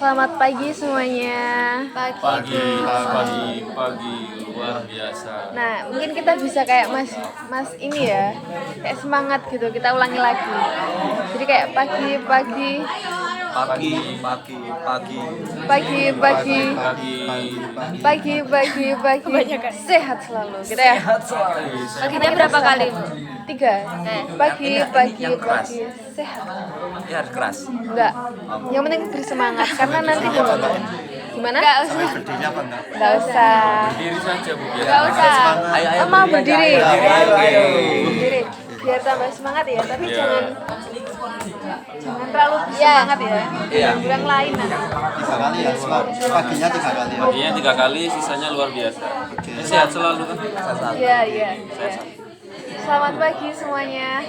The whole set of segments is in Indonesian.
Selamat pagi semuanya. Pagi luar biasa. Nah, mungkin kita bisa kayak Mas ini ya, kayak semangat gitu. Kita ulangi lagi. Jadi kayak pagi. Sehat selalu. Kita ya. Paginya berapa kali? 3. Pagi. Sehat. Ya harus keras. Enggak. Yang penting bersemangat karena nanti gimana? Enggak usah. Berdiri apa enggak? Enggak usah. Berdiri saja Bu. Enggak usah. Ayo Mau berdiri. Ayo. Berdiri. Biar tambah semangat ya, tapi Iya. jangan terlalu semangat ya. Iya. Yang lain nanti. 3 kali ya. Paginya 3 kali ya. Paginya 3 kali, sisanya luar biasa. Ini sehat selalu kan? Iya. Selamat pagi semuanya.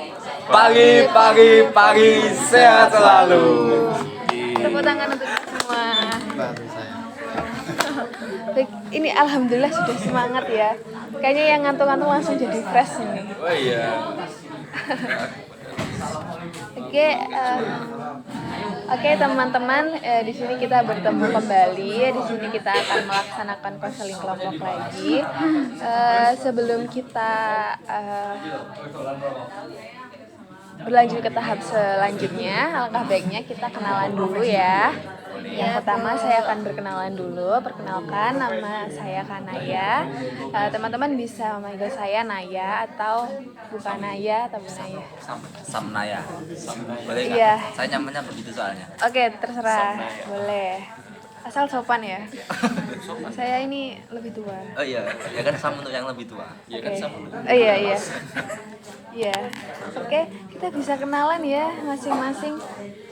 Pagi sehat selalu. Tepuk tangan untuk kita semua. Bantu saya. Baik, ini alhamdulillah sudah semangat ya. Kayaknya yang ngantuk-ngantuk langsung jadi fresh ini. Oh iya. Oke, teman-teman, di sini kita bertemu kembali. Di sini kita akan melaksanakan konseling kelompok lagi. Sebelum kita berlanjut ke tahap selanjutnya, alangkah baiknya kita kenalan dulu ya. Yang pertama saya akan berkenalan dulu. Perkenalkan, nama saya Kanaya. Teman-teman bisa memanggil saya Naya atau bukan Naya atau Naya. Samnaya. Boleh nggak? Iya. Saya nyamannya begitu soalnya. Oke, terserah. Boleh. Asal sopan ya. Saya ini lebih tua. Oh iya, ya kan Sam untuk yang lebih tua. Iya kan Oke. sama. Iya. Iya. Oke, kita bisa kenalan ya masing-masing.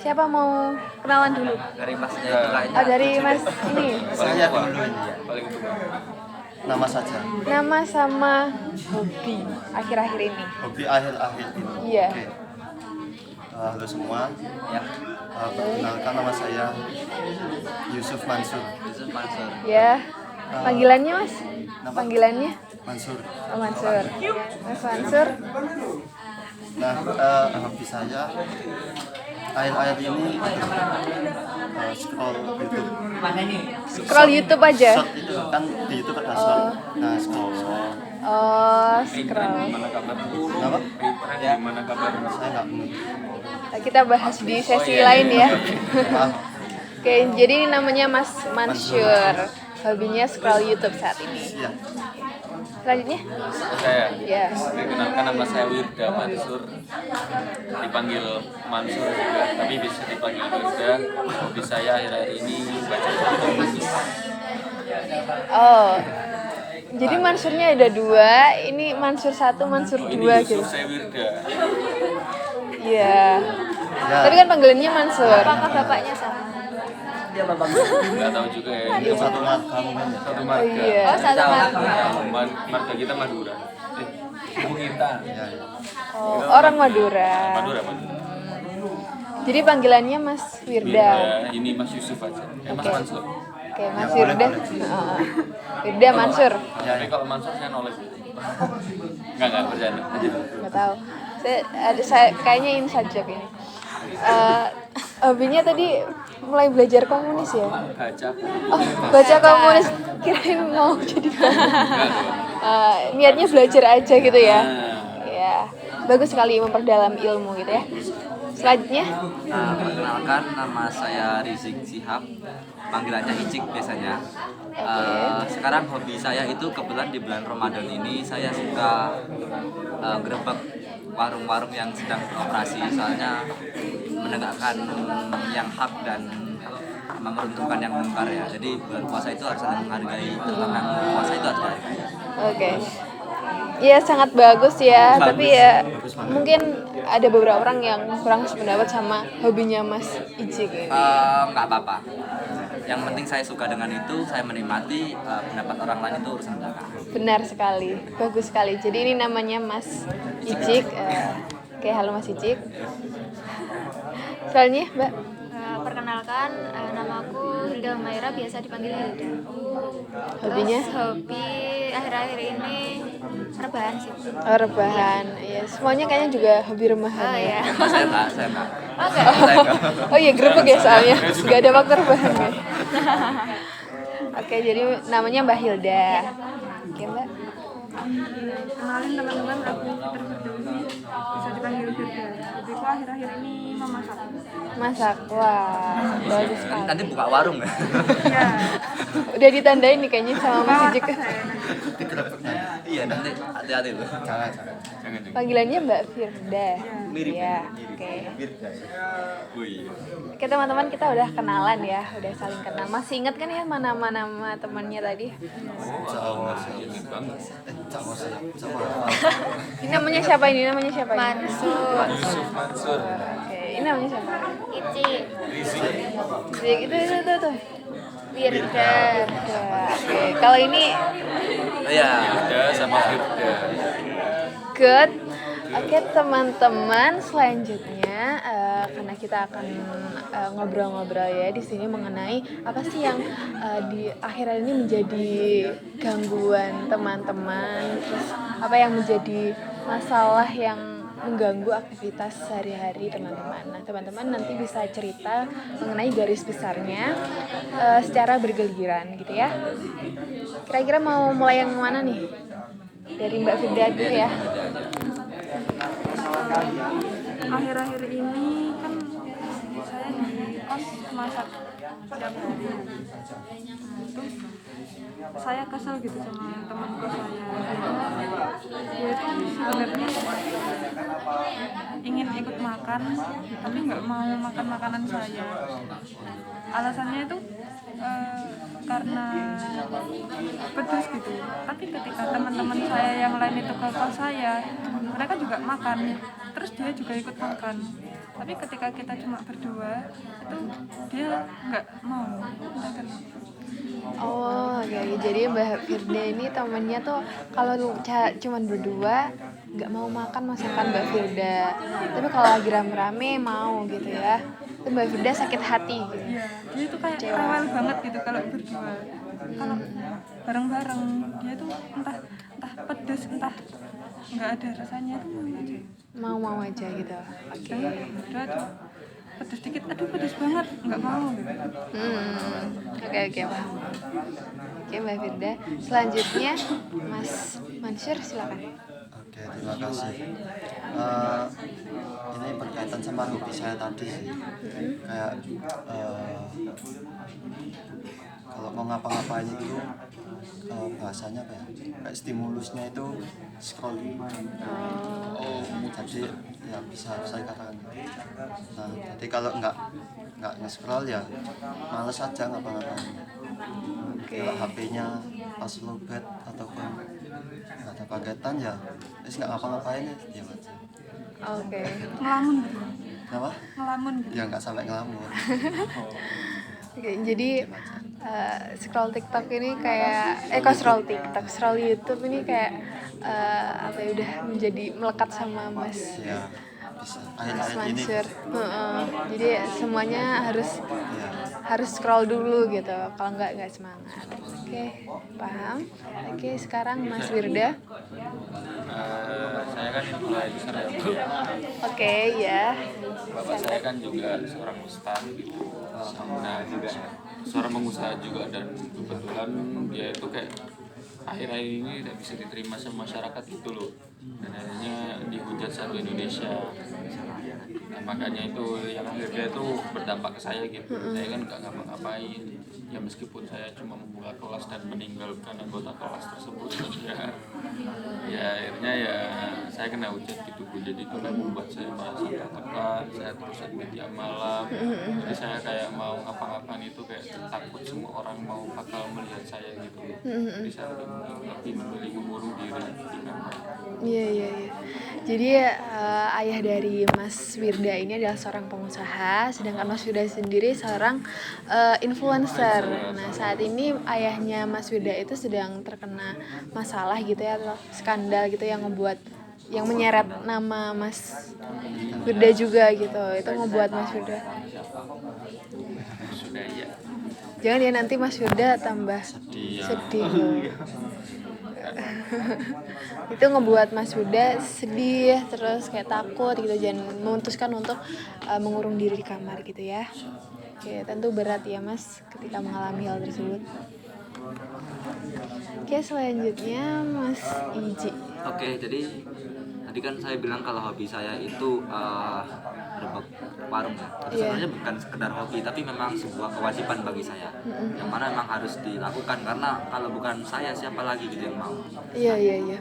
Siapa mau kenalan dulu? Dari masnya itu kayaknya. Oh, dari Mas ini. Saya dulu ini ya. Paling tua. Nama saja. Nama sama hobi akhir-akhir ini. Hobi akhir-akhir ini. Iya. Oke. Halo semua. Ya, Perkenalkan nama saya Yusuf Mansur. Yusuf Mansur. Ya. Panggilannya Mas? Nama? Panggilannya? Mansur. Oh, Mansur. Mas Mansur. Nah, hobi saya akhir-akhir ini scroll YouTube. Scroll YouTube aja. Short itu kan di YouTube ada short. Nah, scroll. Oh, scroll. Gimana kabar? Kenapa? Gimana kabar? Saya nggak mengerti. Kita bahas di sesi lain ya. Maaf. Oke, jadi ini namanya Mas Mansur. Hobinya scroll YouTube saat ini. Iya. Selanjutnya? Saya. Ya. Perkenalkan, nama saya Wirda Mansur. Dipanggil Mansur juga, tapi bisa dipanggil Wirda. Hobi saya akhir-akhir ini baca buku. Oh. Jadi Mansurnya ada 2, ini Mansur 1, Mansur 2 Ini gitu. Yusuf, saya Wirda. Iya. Ya. Tapi kan panggilannya Mansur. Apakah bapaknya sama? Nggak tahu juga ya. Ini Satu marga mungkin. satu Oh marga. iya. Oh, satu marga. Marga kita Madura. Ibu kita. Ya. Oh, orang Madura. Madura. Jadi panggilannya Mas Wirda. Ini Mas Yusuf aja. Mas Oke. Mansur. Oke, Mas Ya, Wirda. boleh. Heeh. Wirda Mansur. Ya, Tapi kalau Mansur saya nolak. Enggak bercanda. Nggak tahu. Saya kayaknya ini sajak ini. Hobinya tadi mulai belajar komunis ya. Baca. Oh, baca komunis. Kirain mau jadi komunis. Niatnya belajar aja gitu ya. Ya, bagus sekali memperdalam ilmu gitu ya. Selanjutnya, Perkenalkan, nama saya Rizik Sihab. Panggilannya Icik biasanya. Sekarang hobi saya itu kebetulan di bulan Ramadan ini saya suka gerebek warung-warung yang sedang beroperasi, soalnya menegakkan yang hak dan meruntuhkan yang mungkar ya. Jadi bulan puasa itu harus saling menghargai, terutama yang puasa itu harus dihargai. oke. Ya sangat bagus ya, Bagus. tapi ya mungkin ada beberapa orang yang kurang sependapat sama hobinya Mas Ijik ini. Nggak apa-apa. Yang penting saya suka dengan itu, saya menikmati. Pendapat orang lain itu urusan belakang. Benar sekali, bagus sekali. Jadi ini namanya Mas Ijik. Oke, halo Mas Ijik. Soalnya Mbak. Perkenalkan perkenalkan, namaku Hilda Humaira, biasa dipanggil Hilda. Hobinya? Terus hobi akhir-akhir ini rebahan sih. Oh, rebahan. Ya, semuanya kayaknya juga hobi remahan. Oh ya. ya. Saya enggak, saya enggak. Oke. Saya enggak. Oh iya, grebek ya soalnya. Gak ada waktu rebahan ya. Oke, jadi namanya Mbak Hilda. Oke, Mbak. Kenalin teman-teman, aku Fitri Firdausy, bisa dipanggil Firda. Hobiku akhir-akhir ini memasak. Masak. Wah, bagus sekali. Nanti buka warung ya. Ya, Udah ditandain nih kayaknya sama Mas Ijik. Iya, nanti hati-hati loh. Jangan. Jangan. Panggilannya Mbak Firda. Mirip Ya, mirip. oke. Oh iya. Oke teman-teman, kita udah kenalan ya, udah saling kenal. Masih ingat kan ya nama-nama temannya tadi? Sama. Ingat banget. Sama. Ini namanya siapa ini? Namanya siapa ini? Mansur, Yusuf Mansur. Oke, ini namanya siapa? Ici, Rizik. Zik, itu tuh. Wirda. Ya, oke, kalau ini Iya. Hilda sama Firda. good. Oke teman-teman, selanjutnya karena kita akan ngobrol-ngobrol ya di sini mengenai apa sih yang di akhir ini menjadi gangguan teman-teman, terus apa yang menjadi masalah yang mengganggu aktivitas sehari-hari teman-teman. Nah teman-teman nanti bisa cerita mengenai garis besarnya secara bergiliran gitu ya. Kira-kira mau mulai yang mana nih? Dari Mbak Firda dulu ya. akhir-akhir ini kan saya di kos masak setiap hari. Terus saya kesel gitu sama teman kos saya. Dia itu sebenarnya ingin ikut makan, tapi nggak mau makan makanan saya. Alasannya itu karena pedas gitu. Tapi ketika teman-teman saya yang lain itu ke kos saya, mereka juga makan, terus dia juga ikut makan. Tapi ketika kita cuma berdua, itu dia nggak mau. Entah kenapa. Oh, ya, jadi Mbak Firda ini temennya tuh kalau cuman berdua nggak mau makan masakan Mbak Firda. Tapi kalau lagi rame-rame mau gitu ya. Itu Mbak Firda sakit hati gitu. Iya, dia tuh kayak rewel banget gitu kalau berdua. Kalau bareng-bareng dia tuh entah pedes, entah nggak ada rasanya itu mau aja. Mau aja gitu. Oke. Saya berdua tuh pedes dikit, aduh pedes banget, nggak mau gitu. Oke, paham. Oke, Mbak Firda. Selanjutnya Mas Mansur silakan. Oke, terima kasih. Ini berkaitan sama hobi saya tadi sih. Kayak kalau mau ngapa-ngapain itu bahasanya apa ya? Kayak stimulusnya itu scrolling. Jadi ya bisa saya katakan. Nah, jadi kalau nggak nge-scroll ya males aja ngapa-ngapain. Kalau HP-nya pas lowbat ataupun nggak ada paketan ya nggak ngapa-ngapain ya aja. Oke. Ngelamun gitu. Kenapa? Ngelamun gitu. Ya nggak sampai ngelamun. Oke, jadi scroll TikTok ini kayak kok scroll TikTok, scroll YouTube ini kayak apa ya, udah menjadi melekat sama Mas Ya bisa. Mas Akhir-akhir ini Mansur. Jadi semuanya ya. harus scroll dulu gitu. Kalau nggak semangat. Oke, paham. Oke, sekarang Mas Wirda. Saya kan influencer ya Bu. Oke, ya. Bapak saya kan juga seorang ustaz gitu. Nah juga seorang pengusaha juga, dan kebetulan dia itu kayak akhir-akhir ini tidak bisa diterima sama masyarakat gitu loh, dan akhirnya dihujat satu Indonesia. Nah, makanya itu yang akhirnya itu berdampak ke saya gitu. Saya kan nggak ngapa-ngapain ya, meskipun saya cuma membuka kelas dan meninggalkan anggota kelas tersebut ya akhirnya ya saya kena hujat gitu Bu. Jadi itu membuat saya merasa tertekan, saya terus admit tiap malam. Jadi saya kayak mau ngapa-ngapain itu kayak takut semua orang mau bakal melihat saya gitu. Jadi saya lebih memilih membunuh diri. Iya. Jadi ayah dari Mas Wirda ini adalah seorang pengusaha, sedangkan Mas Wirda sendiri seorang influencer. Nah, saat ini ayahnya Mas Wirda itu sedang terkena masalah gitu ya, atau skandal gitu yang menyeret nama Mas Wirda juga gitu. Itu ngebuat Mas Wirda. Jangan ya nanti Mas Yuda tambah Sedih. sedih loh. Itu ngebuat Mas Yuda sedih terus kayak takut gitu, jangan memutuskan untuk mengurung diri di kamar gitu ya. Oke, tentu berat ya Mas ketika mengalami hal tersebut. Oke, selanjutnya Mas Iji. Oke, jadi tadi kan saya bilang kalau hobi saya itu gerebek warung ya. Itu Iya. sebenarnya bukan sekedar hobi, tapi memang sebuah kewajiban bagi saya. Yang mana memang harus dilakukan karena kalau bukan saya siapa lagi gitu yang mau. Iya. Eh,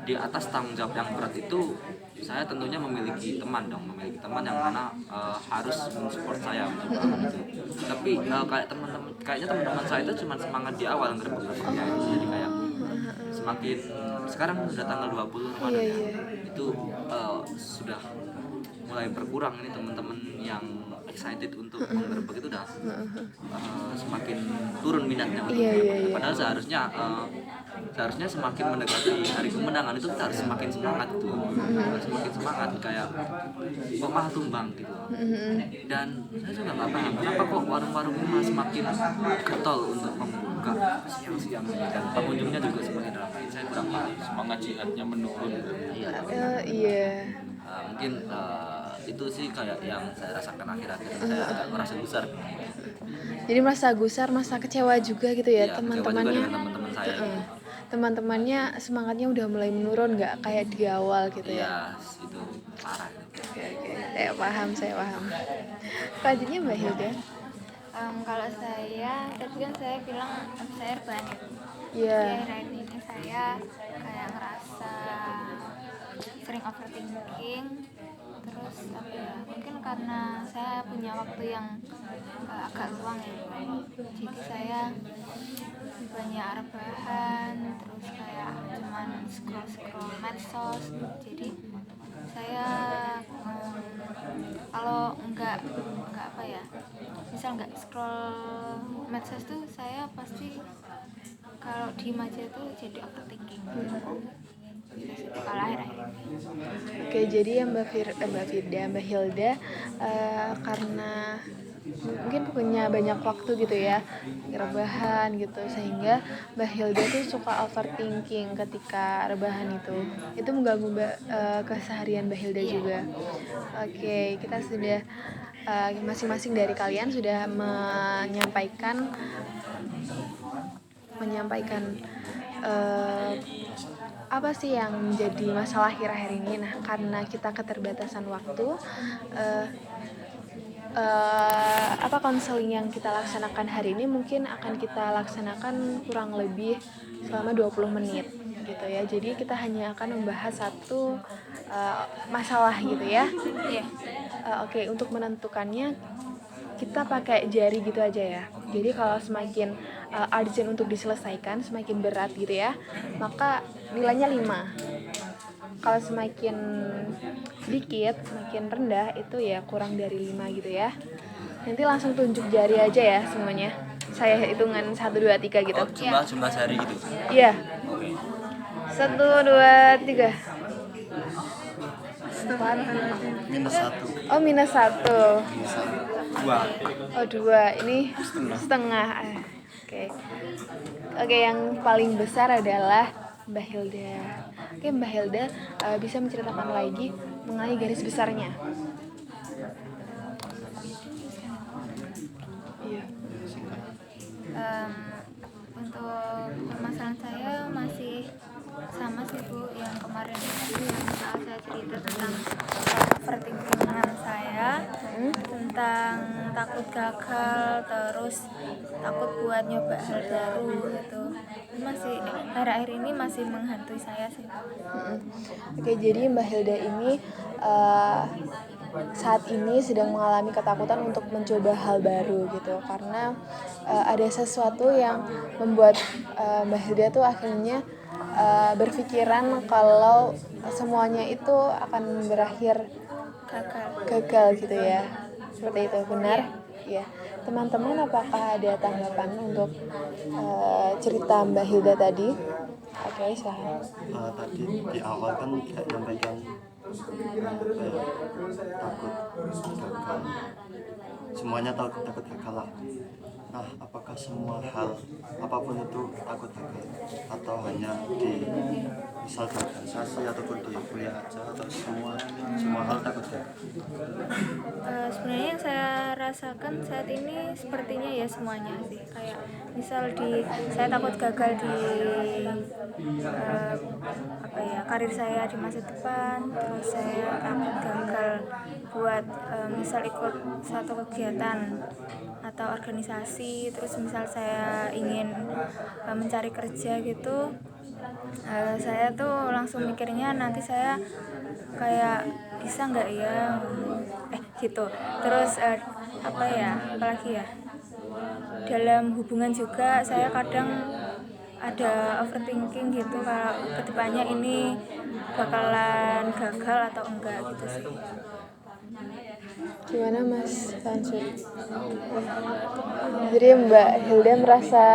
di atas tanggung jawab yang berat itu saya tentunya memiliki teman yang mana harus mensupport saya untuk melakukan itu. Tapi kayaknya teman-teman saya itu cuma semangat di awal ngerebek-ngerebeknya itu. Jadi kayak semakin sekarang udah tanggal 20 Ramadan ya. Itu sudah mulai berkurang ini teman-teman yang excited untuk menggerebek itu udah semakin turun minatnya. Iya. Padahal seharusnya semakin mendekati hari kemenangan itu kita harus semakin semangat tuh, harus semakin semangat kayak kok malah tumbang gitu. Dan saya juga nggak paham kenapa kok warung-warung ini malah semakin getol untuk membuka siang-siang ini dan pengunjungnya juga semakin ramai. Saya kurang paham. Semangat jihadnya menurun. Iya. Iya. Mungkin itu sih kayak yang saya rasakan akhir-akhir ini. Saya agak merasa gusar. Jadi merasa gusar, merasa kecewa juga gitu ya, Iya, kecewa juga teman-temannya. dengan teman-teman saya. Teman-temannya semangatnya udah mulai menurun, nggak kayak di awal gitu ya. Iya, itu parah. Oke. Saya paham. Selanjutnya Mbak Hilda. Kalau saya, tadi kan saya bilang saya rebahan ya. Iya. Di akhir-akhir ini saya kayak ngerasa sering overthinking. Terus apa ya? Mungkin karena saya punya waktu yang agak luang ya. Jadi saya banyak rebahan, terus kayak cuman scroll medsos. Jadi saya kalau nggak apa ya, misal nggak scroll medsos tuh saya pasti kalau diem aja tuh jadi overthinking. Kalau akhir-akhir ini. Oke, jadi ya Mbak Hilda karena mungkin punya banyak waktu gitu ya, rebahan gitu, sehingga Mbak Hilda tuh suka overthinking ketika rebahan itu mengganggu keseharian Mbak Hilda juga. Oke, kita sudah masing-masing dari kalian sudah menyampaikan apa sih yang menjadi masalah akhir-akhir ini. Nah, karena kita keterbatasan waktu, konseling yang kita laksanakan hari ini mungkin akan kita laksanakan kurang lebih selama 20 menit gitu ya. Jadi kita hanya akan membahas satu masalah gitu ya. Iya. Oke, untuk menentukannya kita pakai jari gitu aja ya. Jadi kalau semakin urgent untuk diselesaikan, semakin berat gitu ya, maka nilainya 5. Kalau semakin sedikit, semakin rendah, itu ya kurang dari 5 gitu ya. Nanti langsung tunjuk jari aja ya semuanya. Saya hitungan 1, 2, 3 gitu. Oh, jumlah sehari gitu. Iya. 1, 2, 3. -1. Oh, -1. Dua. Oh, 2. Ini setengah. Oke, yang paling besar adalah Mbak Hilda. Oke, Mbak Hilda bisa menceritakan lagi mengenai garis besarnya. Iya. Untuk permasalahan saya masih sama sih Bu yang kemarin itu yang saat saya cerita tentang overthinkingan saya, tentang takut gagal, terus takut buat nyoba hal baru gitu. Masih akhir-akhir ini masih menghantui saya sih. Oke, jadi Mbak Hilda ini saat ini sedang mengalami ketakutan untuk mencoba hal baru gitu, karena ada sesuatu yang membuat Mbak Hilda tuh akhirnya berpikiran kalau semuanya itu akan berakhir gagal gitu ya. Seperti itu, benar? Ya. Teman-teman, apakah ada tanggapan untuk cerita Mbak Hilda tadi? Oke, silahkan. Tadi di awal kan tidak nyampaikan takut gagal. semuanya takut gagal lah. Nah, apakah semua hal apapun itu takut gagal atau hanya di misal di organisasi ataupun di kuliah aja atau semua hal takut gagal? Sebenarnya yang saya rasakan saat ini sepertinya ya semuanya sih, kayak misal saya takut gagal di karir saya di masa depan, terus saya takut gagal buat misal ikut satu kegiatan atau organisasi, terus misal saya ingin mencari kerja gitu. Saya tuh langsung mikirnya nanti saya kayak bisa nggak ya gitu. Terus apalagi ya, dalam hubungan juga saya kadang ada overthinking gitu, kalau kedepannya ini bakalan gagal atau enggak gitu sih. Gimana Mas Fansur? Jadi Mbak Hilda merasa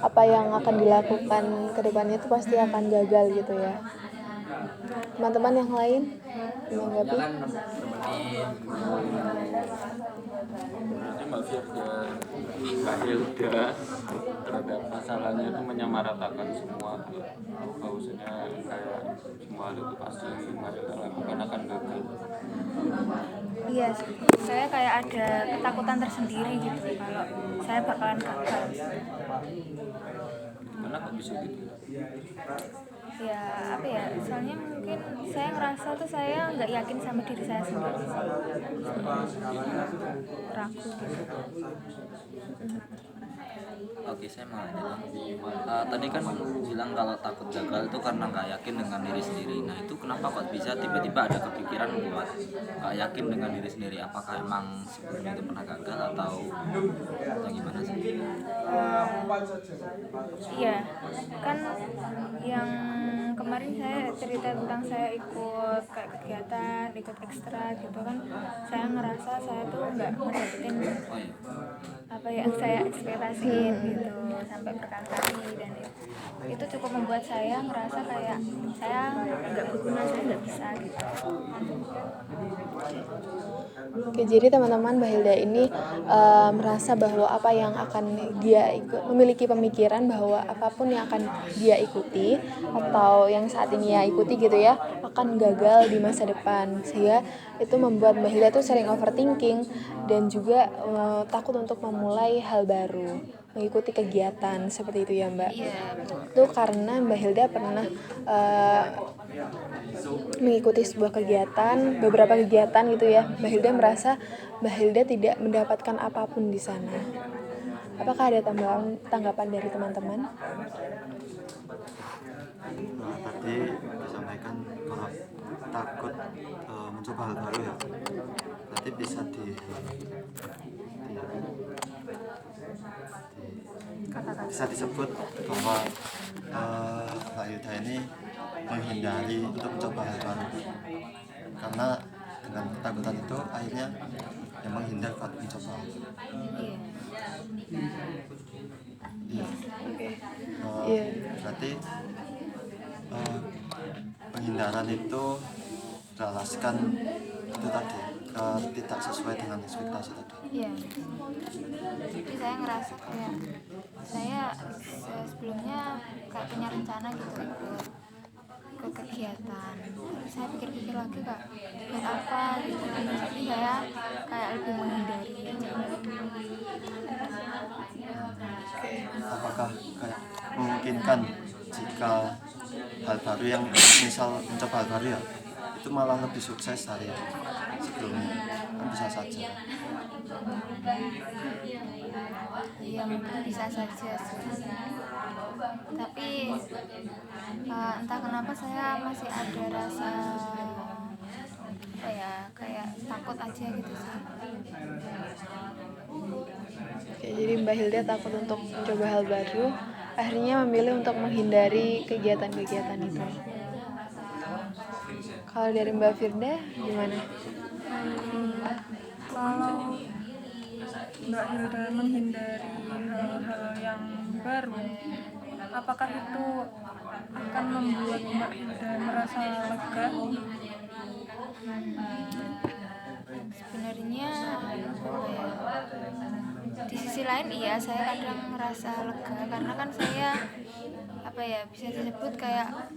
apa yang akan dilakukan ke depannya itu pasti akan gagal gitu ya. Teman-teman yang lain menanggapi? Berarti Mbak Hilda terhadap masalahnya itu menyamaratakan semua, bahwasanya kayak semua hal itu pasti Mbak Hilda lakukan akan gagal. Iya, saya kayak ada ketakutan tersendiri gitu kalau saya bakalan gagal. Gimana kok bisa gitu? Ya soalnya mungkin saya ngerasa tuh saya nggak yakin sama diri saya sendiri sih. Ragu gitu. Oke, saya mau nanya dong. Tadi kan bilang kalau takut gagal itu karena nggak yakin dengan diri sendiri. Nah itu kenapa kok bisa tiba-tiba ada kepikiran buat nggak yakin dengan diri sendiri? Apakah emang sebelumnya itu pernah gagal atau gimana sih? Iya, kan yang kemarin saya cerita tentang saya ikut kayak kegiatan, ikut ekstra gitu kan, saya ngerasa saya tuh nggak ngedapetin Oh iya. apa yang saya ekspektasiin gitu sampai berkali-kali, dan itu cukup membuat saya ngerasa kayak saya nggak berguna, saya nggak bisa gitu. Oke, jadi teman-teman Mbak Hilda ini merasa bahwa apa yang akan dia memiliki pemikiran bahwa apapun yang akan dia ikuti atau yang saat ini ya ikuti gitu ya akan gagal di masa depan, sehingga itu membuat Mbak Hilda tuh sering overthinking dan juga takut untuk memulai hal baru, mengikuti kegiatan seperti itu ya Mbak. Iya, betul. Itu karena Mbak Hilda pernah mengikuti sebuah kegiatan, beberapa kegiatan gitu ya. Mbak Hilda merasa Mbak Hilda tidak mendapatkan apapun di sana. Apakah ada tanggapan dari teman-teman? Nah, tadi disampaikan kalau takut mencoba hal baru ya, nanti bisa bisa disebut bahwa Mbak Hilda ini menghindari untuk mencoba hal baru, karena dengan ketakutan itu akhirnya yang menghindar buat mencoba. Iya. Iya. Berarti penghindaran itu beralaskan itu tadi tidak sesuai dengan ekspektasi tadi. Iya. Jadi saya ngerasa kayak saya sebelumnya kayak punya rencana gitu ikut ke kegiatan. Terus saya pikir-pikir lagi kak, buat apa gitu. Jadi saya kayak lebih menghindari aja. Apakah kayak memungkinkan jika hal baru yang misal mencoba hal baru ya itu malah lebih sukses dari yang sebelumnya, kan bisa saja. Iya mungkin bisa saja sih. Tapi entah kenapa saya masih ada rasa kayak takut aja gitu sih. Oke, jadi Mbak Hilda takut untuk mencoba hal baru, akhirnya memilih untuk menghindari kegiatan-kegiatan itu. Kalau dari Mbak Firda gimana? Kalau Mbak Hilda menghindari hal-hal yang baru, apakah itu akan membuat Mbak Hilda merasa lega? Sebenarnya apa ya, di sisi lain iya saya kadang ngerasa lega karena kan saya apa ya, bisa disebut kayak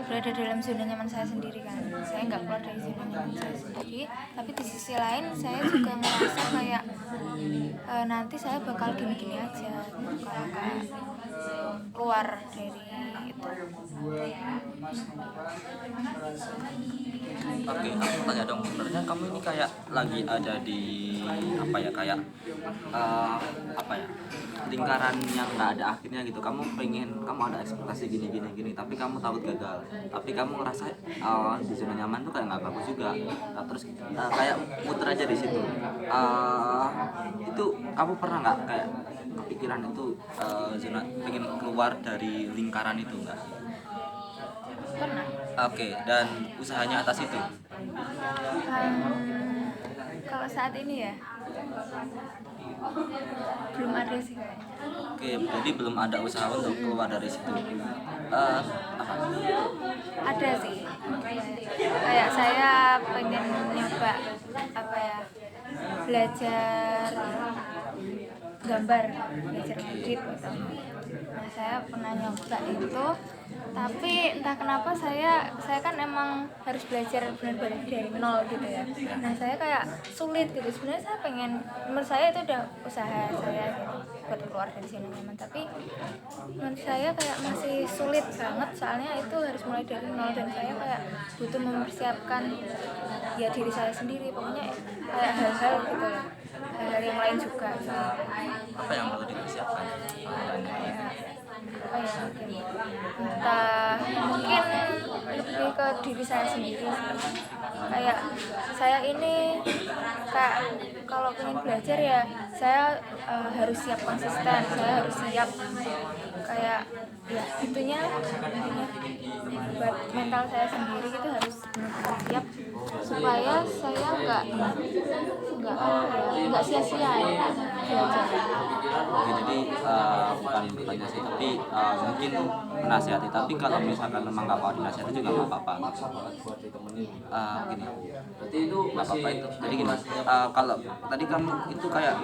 berada dalam zona nyaman saya sendiri kan. Saya nggak keluar dari zona nyaman saya sendiri, tapi di sisi lain saya juga ngerasa kayak nanti saya bakal gini-gini aja gitu, kalau nggak keluar dari itu. Oke, aku tanya dong, sebenarnya kamu ini kayak lagi ada di apa ya, kayak apa ya, lingkaran yang nggak ada akhirnya gitu. Kamu ada ekspektasi gini, tapi kamu takut gagal. Tapi kamu ngerasa di zona nyaman tuh kayak nggak bagus juga. Nah, terus kayak muter aja di situ. Itu kamu pernah nggak kayak kepikiran itu zona pengen keluar dari lingkaran itu nggak? Pernah. Oke, dan usahanya atas itu. Kalau saat ini ya belum ada sih kayaknya. Oke, jadi belum ada usaha untuk keluar dari situ. Apa? Ada sih, kayak saya pengen nyoba apa ya, belajar gambar, belajar ngedit gitu. Nah saya pernah nyoba itu, tapi entah kenapa saya kan emang harus belajar benar-benar dari nol gitu ya. Nah saya kayak sulit gitu. Sebenarnya saya pengen, menurut saya itu udah usaha saya gitu buat keluar dari zona nyaman, tapi menurut saya kayak masih sulit banget, soalnya itu harus mulai dari nol dan saya kayak butuh mempersiapkan ya diri saya sendiri, pokoknya kayak hal-hal gitu loh, hal-hal yang lain juga gitu. Apa yang perlu dipersiapkan? Apa ya, entah mungkin lebih ke diri saya sendiri sih. Kayak saya ini kayak kalau pengen belajar ya saya harus siap konsisten, saya harus siap kayak ya itunya buat mental saya sendiri gitu, harus benar-benar siap supaya saya nggak sia-sia ya belajar. Oke, jadi bukan bertanya sih, tapi mungkin menasihati. Tapi kalau misalkan memang nggak mau dinasihati juga nggak apa-apa. Gini, nggak apa-apa itu. Jadi gini, kalau tadi kamu itu kayak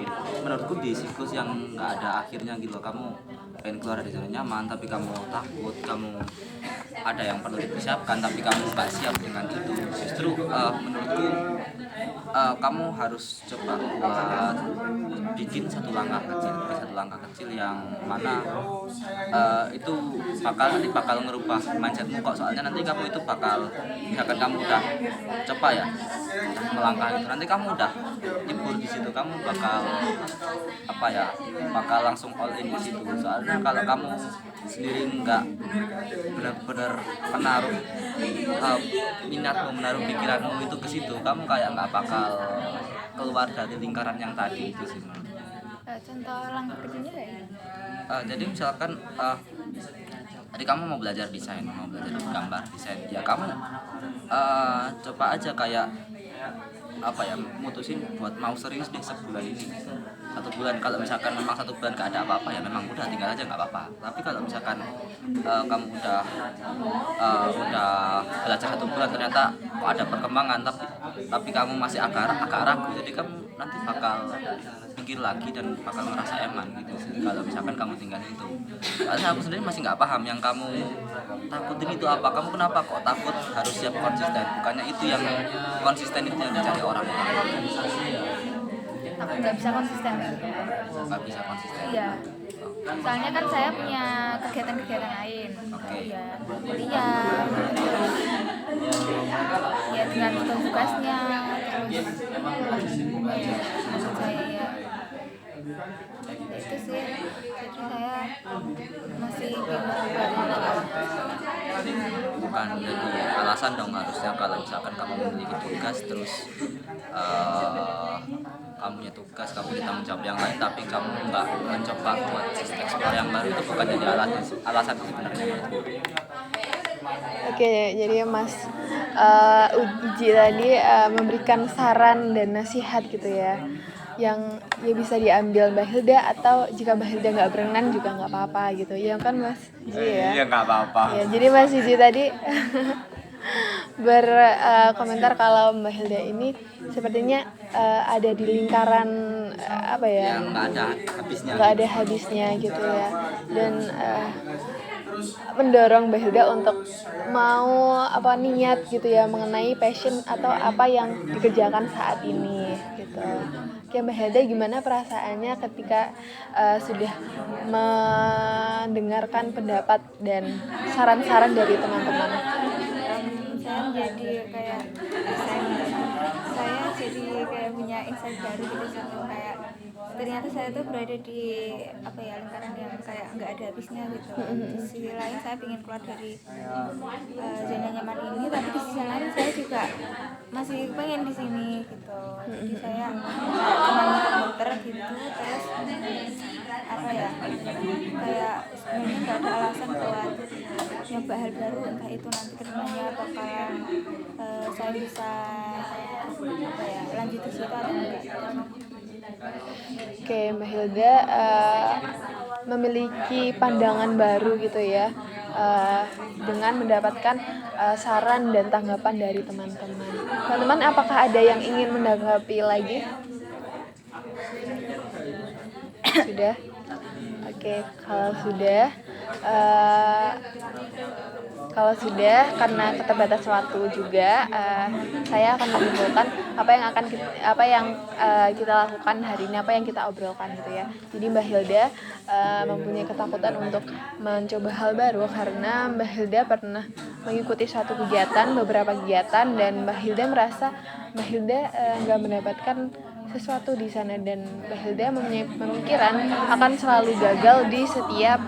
menurutku di siklus yang nggak ada akhirnya gitu. Kamu pengen keluar dari zona nyaman, tapi kamu takut, kamu ada yang perlu dipersiapkan, tapi kamu nggak siap dengan itu. Justru menurutku kamu harus coba buat bikin satu langkah kecil yang mana itu bakal ngerubah mindsetmu kok. Soalnya nanti kamu itu bakal, misalkan kamu udah coba ya melangkah itu, nanti kamu udah nyebur di situ, kamu bakal bakal langsung all in di situ. Soalnya kalau kamu sendiri nggak benar-benar menaruh minatmu, menaruh pikiranmu itu ke situ, kamu kayak nggak bakal keluar dari lingkaran yang tadi itu sih. Contoh langkah kecilnya kayak Jadi misalkan tadi kamu mau belajar desain, mau belajar gambar desain, ya kamu coba aja kayak apa ya, mutusin buat mau serius deh sebulan ini, 1 bulan. Kalau misalkan memang 1 bulan gak ada apa-apa ya memang udah tinggal aja nggak apa-apa. Tapi kalau misalkan kamu udah belajar 1 bulan ternyata kok ada perkembangan, tapi kamu masih agak ragu, jadi kamu nanti bakal mikir lagi dan bakal ngerasa eman gitu sih kalau misalkan kamu tinggalin itu. Soalnya aku sendiri masih nggak paham yang kamu takutin itu apa. Kamu kenapa kok takut harus siap konsisten? Bukannya itu yang konsisten itu yang dicari orang. takut nggak bisa konsisten. Nggak bisa konsisten. Iya. Soalnya kan saya punya kegiatan-kegiatan lain. Oke. Ya, kuliah, terus ya dengan tugasnya, terus maksud saya ya itu sih. Jadi saya masih bingung. Bukan jadi alasan dong harusnya kalau misalkan kamu memiliki tugas terus kamu punya tugas, kamu punya tanggung jawab yang lain, tapi kamu nggak mencoba buat explore yang baru, itu bukan jadi alasan sebenarnya. Oke, jadi Mas Uji tadi memberikan saran dan nasihat gitu ya, yang ya bisa diambil Mbak Hilda, atau jika Mbak Hilda nggak berkenan juga nggak apa-apa gitu, ya kan Mas Uji ya? Iya nggak apa-apa. Ya, jadi Mas Uji tadi berkomentar kalau Mbak Hilda ini sepertinya ada di lingkaran apa ya? Yang nggak ada habisnya. Nggak ada habisnya gitu ya, dan mendorong Mbak Hilda untuk mau niat gitu ya mengenai passion atau apa yang dikerjakan saat ini gitu. Oke, Mbak Hilda, gimana perasaannya ketika sudah mendengarkan pendapat dan saran-saran dari teman-teman? Saya menjadi kayak saya jadi kayak punya insight baru gitu sih, kayak ternyata saya tuh berada di lingkaran yang kayak nggak ada habisnya gitu. Di sisi lain saya ingin keluar dari zona nyaman ini, tapi di sisi lain saya juga masih pengen di sini gitu. Jadi saya cuma muter-muter gitu, terus kayak sebenarnya nggak ada alasan buat nyoba hal baru, entah itu nanti kedepannya apakah saya bisa lanjut di situ atau enggak. Oke, Mbak Hilda memiliki pandangan baru gitu ya, dengan mendapatkan saran dan tanggapan dari teman-teman. Teman-teman, apakah ada yang ingin menanggapi lagi? Sudah? Oke, kalau sudah, karena keterbatasan waktu juga, saya akan menyimpulkan apa yang kita lakukan hari ini, apa yang kita obrolkan gitu ya. Jadi Mbak Hilda mempunyai ketakutan untuk mencoba hal baru karena Mbak Hilda pernah mengikuti beberapa kegiatan, dan Mbak Hilda merasa Mbak Hilda nggak mendapatkan sesuatu di sana, dan Mbak Hilda mempunyai pemikiran akan selalu gagal di setiap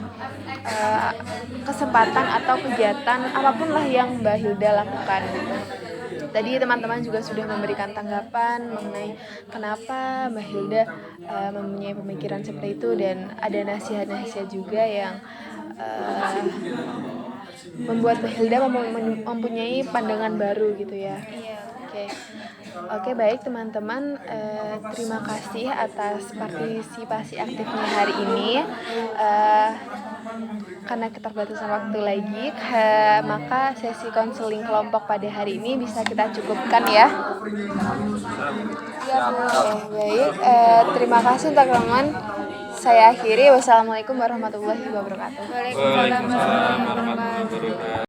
kesempatan atau kegiatan apapun lah yang Mbak Hilda lakukan gitu. Tadi teman-teman juga sudah memberikan tanggapan mengenai kenapa Mbak Hilda mempunyai pemikiran seperti itu, dan ada nasihat-nasihat juga yang membuat Mbak Hilda mempunyai pandangan baru gitu ya. Oke, baik teman-teman, terima kasih atas partisipasi aktifnya hari ini. Karena keterbatasan waktu lagi, maka sesi konseling kelompok pada hari ini bisa kita cukupkan ya. Baik, terima kasih untuk teman-teman. Saya akhiri. Wassalamualaikum warahmatullahi wabarakatuh. Waalaikumsalam warahmatullahi wabarakatuh.